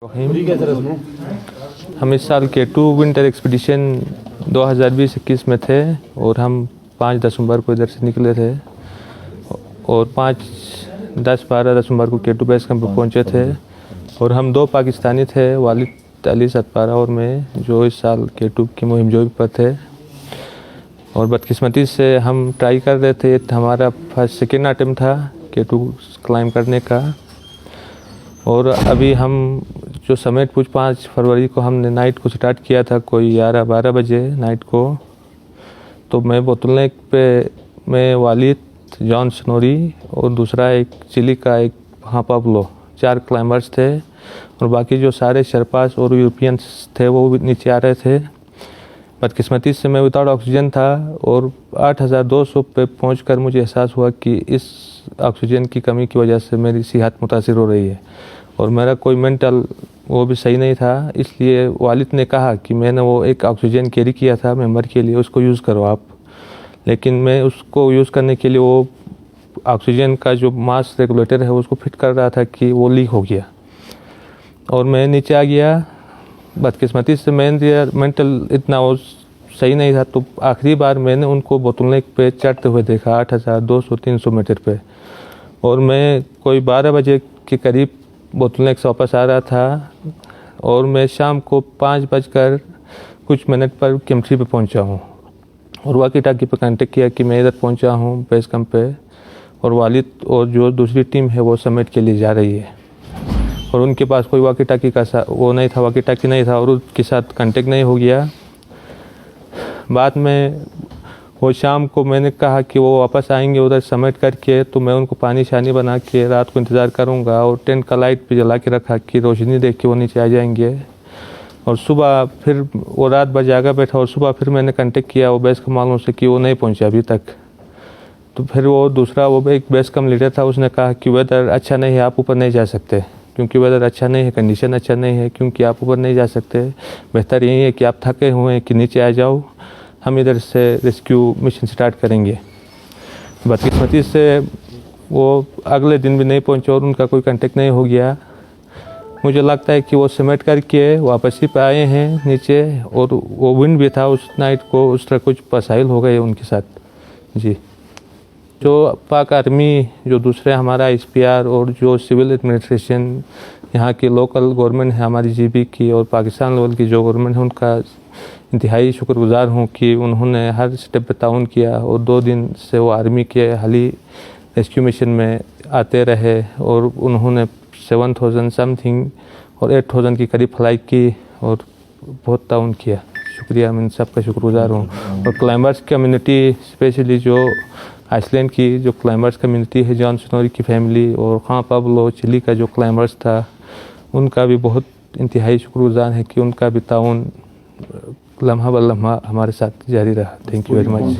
हम इस साल K2 विंटर एक्सपीडिशन 2020-21 में थे और हम 5 दिसंबर को इधर से निकले थे और 5-10-12 दिसंबर को K2 बेस कैंप पर पहुँचे थे। और हम 2 पाकिस्तानी थे, वालिद अली सतपारा और मैं, जो इस साल K2 की मुहिम जोई पर थे। और बदकिस्मती से हम ट्राई कर रहे थे, हमारा सेकेंड अटेम्प्ट था K2 क्लाइंब करने का। और अभी हम जो समिट कुछ 5 फरवरी को हमने नाइट को स्टार्ट किया था, कोई 11-12 बजे नाइट को। तो मैं बोतलनेक पे मैं वालिद, जॉन स्नोरी और दूसरा एक चिली का एक पाब्लो, 4 क्लाइंबर्स थे। और बाकी जो सारे शर्पास और यूरोपियंस थे वो भी नीचे आ रहे थे। बदकिस्मती से मैं विदाउट ऑक्सीजन था और 8200 पे पहुंचकर मुझे एहसास हुआ कि इस ऑक्सीजन की कमी की वजह से मेरी सेहत मुतासिर हो रही है और मेरा कोई मेंटल वो भी सही नहीं था। इसलिए वालिद ने कहा कि मैंने वो एक ऑक्सीजन कैरी किया था मेंबर के लिए, उसको यूज़ करो आप। लेकिन मैं उसको यूज़ करने के लिए वो ऑक्सीजन का जो मास रेगुलेटर है उसको फिट कर रहा था कि वो लीक हो गया और मैं नीचे आ गया। बदकिस्मती से मेंटल इतना वो सही नहीं था। तो आखिरी बार मैंने उनको बोतलनेक पे चढ़ते हुए देखा 8200-300 मीटर पे। और मैं कोई 12 बजे के करीब बोतलनेक से वापस आ रहा था और मैं शाम को 5:00 पर केम्ट्री पे पहुंचा हूं और वाकी टाकी पे कांटेक्ट किया कि मैं इधर पहुंचा हूं बेस कैंप पे और वालिद और जो दूसरी टीम है वो समिट के लिए जा रही है। और उनके पास कोई वाकी टाकी का वो नहीं था, वाकी टाकी नहीं था और उसके साथ कांटेक्ट नहीं हो गया। बाद में वो शाम को मैंने कहा कि वो वापस आएंगे उधर समिट करके, तो मैं उनको पानी शानी बना के रात को इंतज़ार करूंगा और टेंट का लाइट भी जला के रखा कि रोशनी देख के वो नीचे आ जाएंगे। और सुबह फिर वो रात भर जागा बैठा और सुबह फिर मैंने कांटेक्ट किया वो बेस कैंप वालों से कि वो नहीं पहुंचे अभी तक। तो फिर वो दूसरा वो एक बेस कैंप लीडर था, उसने कहा कि वेदर अच्छा नहीं है, आप ऊपर नहीं जा सकते, क्योंकि वेदर अच्छा नहीं है, कंडीशन अच्छा नहीं है, क्योंकि आप ऊपर नहीं जा सकते। बेहतर यही है कि आप थके हुए हैं कि नीचे आ जाओ, हम इधर से रेस्क्यू मिशन स्टार्ट करेंगे। बदकिस्मती से वो अगले दिन भी नहीं पहुंचे और उनका कोई कांटेक्ट नहीं हो गया। मुझे लगता है कि वो समिट करके वापसी पे आए हैं नीचे और वो विंड भी था उस नाइट को, उस तरह कुछ मसाइल हो गए उनके साथ जी। जो पाक आर्मी, जो दूसरे हमारा SPR और जो सिविल एडमिनिस्ट्रेशन यहाँ की लोकल गवर्नमेंट है हमारी GB की और पाकिस्तान लेवल की जो गवर्नमेंट है, उनका इंतहाई शुक्रगुजार हूँ कि उन्होंने हर स्टेप पे ताउन किया। और 2 दिन से वो आर्मी के हाली रेस्क्यू मिशन में आते रहे और उन्होंने 7000 समथिंग और 8000 की करीब फ्लाइट की और बहुत ताउन किया। शुक्रिया, मैं सबका शुक्रगुजार हूँ। और क्लाइंबर्स कम्युनिटी, स्पेशली जो आइसलैंड की जो क्लाइंबर्स कम्युनिटी है, जॉन स्नोरी की फैमिली और पाब्लो चिली का जो क्लाइंबर्स था, उनका भी बहुत इंतहाई शुक्रगुजार है कि उनका भी ताउन लम्हा ब लम्हा हमारे साथ जारी रहा। Thank you very much.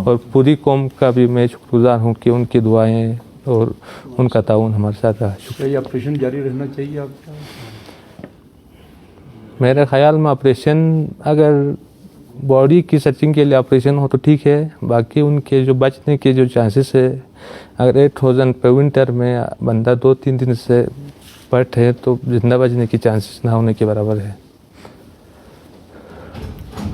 और पूरी कौम का भी मैं शुक्रगुजार हूँ कि उनकी दुआएं और उनका ताउन हमारे साथ रहा। शुक्रिया। ऑपरेशन जारी रहना चाहिए आपका? मेरे ख्याल में ऑपरेशन, अगर बॉडी की सर्चिंग के लिए ऑपरेशन हो तो ठीक है, बाकी उनके जो बचने के जो चांसेस है, अगर 8000 पे विंटर में बंदा 2-3 दिन से बैठे तो जिंदा बचने की चांसेस ना होने के बराबर है।